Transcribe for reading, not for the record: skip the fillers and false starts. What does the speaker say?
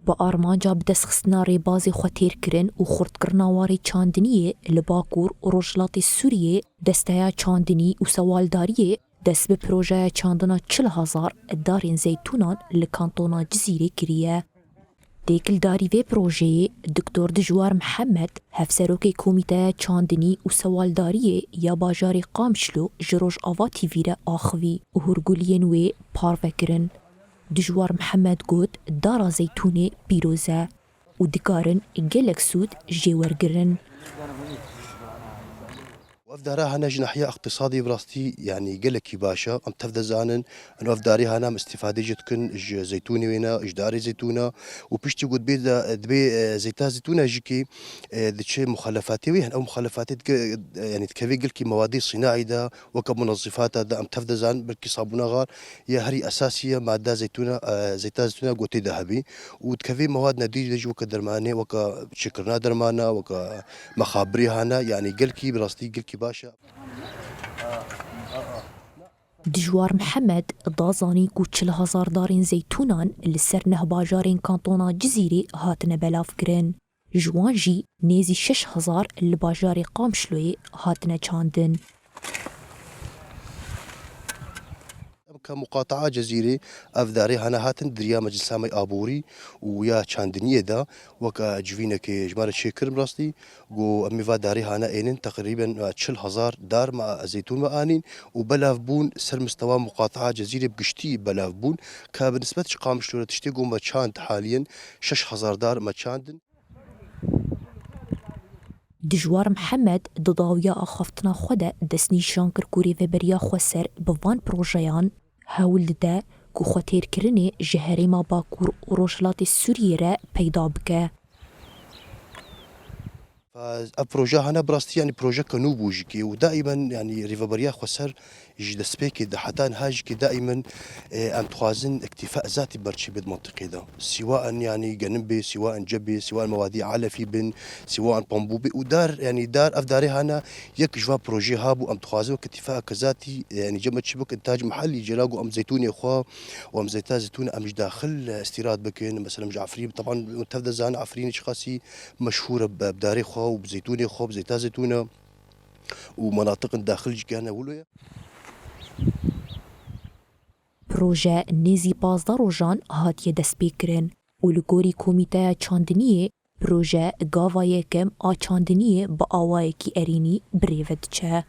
با آرمانجا بدەستخستنا ڕێبازی خۆ تێرکردن و خورتکردناواری چاندنیە لە باکوور و ڕۆژهەڵاتی سووریێ دەستەیە چاندنی و سەوالداریە دەست بە پرۆژەیە چاندنا 40,000 دارên zeytûnan li kantona Cizîrê kiriye. Têkildarî vê projeyê Diktor Dijwar Mihemed, hevserokê Komîteya Çandinî û Sewaldariyê ya bajarê Qamişlo ji Rojava TV re axivî û hûrguliyên wê parve kirin. Dijwar Mihemed got dara zeytûnê pîroz e û dikarin gelek sûd jê wergirin. وافدارا هنا جناحية اقتصادي براستي يعني قلكي باشا ام تفدا زانن انه افداري هنا استفادة جتكن زيتوني وينا اجداري زيتونة وبشتي قد بيدا دبي زيتا زيتونة جيكي دشي مخلفاتي ويهن او مخلفاتي يعني تكفي قلكي مواد صناعي دا وكمنظفات دا ام تفدا زان بركي صابونه غار يا هري اساسية مادة زيتونة زيتا زيتونة قوتي ذهبي وتكفي مواد نديج دج وك درماني وك شكرنا درمانا وك مخابري هنا يعني قلكي براستي قلكي باشا. Dijwar Mihemed dazanî ku 40,000 darên zeytûnan li ser neh bajarên kantona Cizîrê hatine belavkirin. Ji wan jî nêzî 6,000 li bajarê Qamişloyê hatine çandin. كمقاطعة جزيرة أفداري هنا هاتن دريا مجلس هامي آبوري ويا چاندنية دا وكا جوينة كي جمارة شكر براستي و أميفا داري هنا إينن تقريبا 40,000 دار مع زيتون مآنين وبلاف بون سر مستوى مقاطعة جزيرة بقشتي بلاف بون كبالنسبة قامش لورا تشتيقو ما چاند حاليا 6,000 دار ما چاندن. Dijwar Mihemed di dawiya axaftina xwe de destnîşan kir ku rêveberiya xwe ser bi van projeyan hewl dide ku xwe têrkirinê ji herêma Bakur û Rojhilatê Sûriyê re peyda bike. فالبروجا هنا براستي يعني بروجا كنوبو جيكي ودائما يعني ريفابريا خسر جدسبيكي حتى هاجكي دائما ام توازن اكتفاء ذاتي برشي بالمنطقه ده سواء يعني جنبي سواء جبي سواء مواضيع علفي بن سواء بامبوبي ودار يعني دار افداري هنا يك جوا بروجي هابو ام توازن اكتفاء كذاتي يعني جمع شبك انتاج محلي جلاقو ام زيتوني اخوا وام زيتا زيتون ام داخل استيراد بكين مثلا جعفري طبعا متفدا زان عفرين شخاصي مشهوره بداري خو وبزيتوني خو بزيتا زيتونه ومناطق داخل جكانا ولويا. Proje nêzî 15 rojan hatiye destpêkirin û li gorî Komîteya Çandiniyê proje gava yekem a çandiniyê bi awayekî erînî birêve diçe.